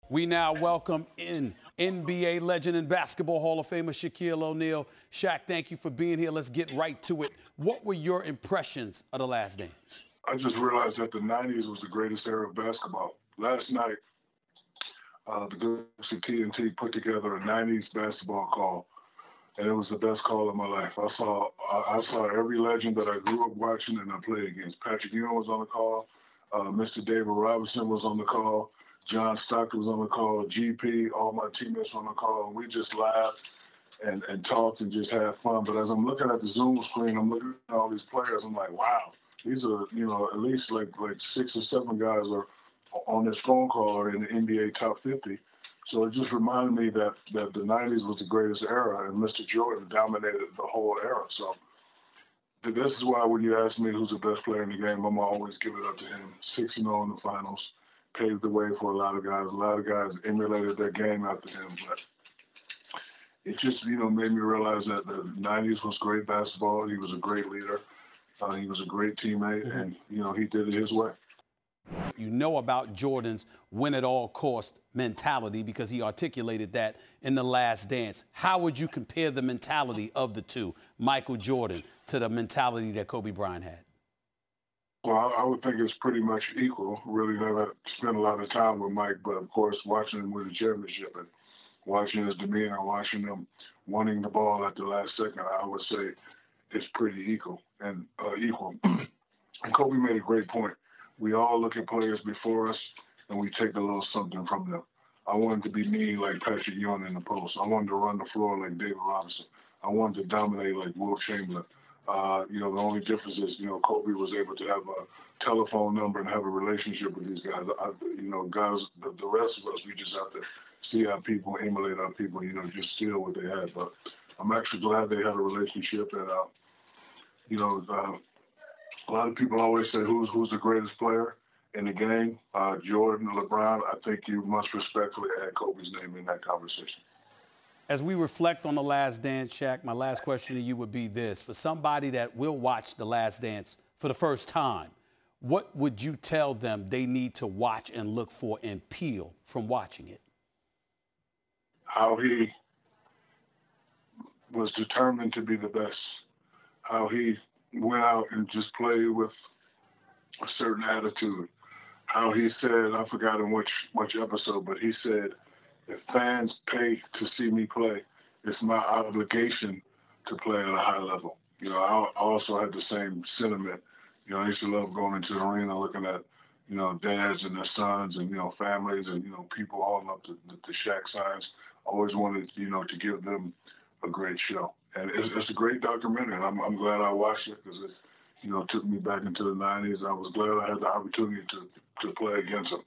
We now welcome in NBA legend and Basketball Hall of Famer Shaquille O'Neal. Shaq, thank you for being here. Let's get right to it. What were your impressions of The Last Dance? I just realized that the 90s was the greatest era of basketball. Last night, the girls at TNT put together a 90s basketball call, and it was the best call of my life. I saw every legend that I grew up watching and I played against. Patrick Ewing was on the call. Mr. David Robinson was on the call. John Stockton was on the call. GP, all my teammates were on the call. And we just laughed and talked and just had fun. But as I'm looking at the Zoom screen, I'm looking at all these players. I'm like, wow, these are, at least like 6 or 7 guys are on this phone call or in the NBA top 50. So it just reminded me that the 90s was the greatest era, and Mr. Jordan dominated the whole era. So this is why when you ask me who's the best player in the game, I'm always give it up to him. 6-0 in the finals, paved the way for a lot of guys. A lot of guys emulated their game after him. But it just, made me realize that the 90s was great basketball. He was a great leader. He was a great teammate, and, he did it his way. You know about Jordan's win-at-all-cost mentality because he articulated that in The Last Dance. How would you compare the mentality of the two, Michael Jordan, to the mentality that Kobe Bryant had? Well, I would think it's pretty much equal. Really never spent a lot of time with Mike, but of course, watching him win the championship and watching his demeanor, watching him wanting the ball at the last second, I would say it's pretty equal. And Kobe made a great point. We all look at players before us, and we take a little something from them. I wanted to be me like Patrick Ewing in the post. I wanted to run the floor like David Robinson. I wanted to dominate like Wilt Chamberlain. The only difference is, Kobe was able to have a telephone number and have a relationship with these guys. Guys, the rest of us, we just have to see our people, emulate our people, just steal what they had. But I'm actually glad they had a relationship. And, a lot of people always say, who's the greatest player in the game? Jordan, LeBron. I think you must respectfully add Kobe's name in that conversation. As we reflect on The Last Dance, Shaq, my last question to you would be this. For somebody that will watch The Last Dance for the first time, what would you tell them they need to watch and look for and peel from watching it? How he was determined to be the best. How he went out and just played with a certain attitude. How he said, I forgot in which episode, but he said, if fans pay to see me play, it's my obligation to play at a high level. I also had the same sentiment. I used to love going into the arena, looking at, dads and their sons and, families and, people holding up the Shaq signs. I always wanted, to give them a great show. And it's a great documentary, and I'm glad I watched it because it, took me back into the 90s. I was glad I had the opportunity to play against him.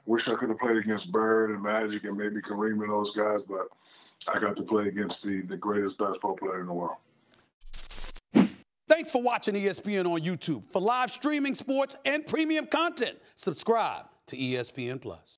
Wish I could have played against Bird and Magic and maybe Kareem and those guys, but I got to play against the greatest basketball player in the world. Thanks for watching ESPN on YouTube. For live streaming sports and premium content, subscribe to ESPN+.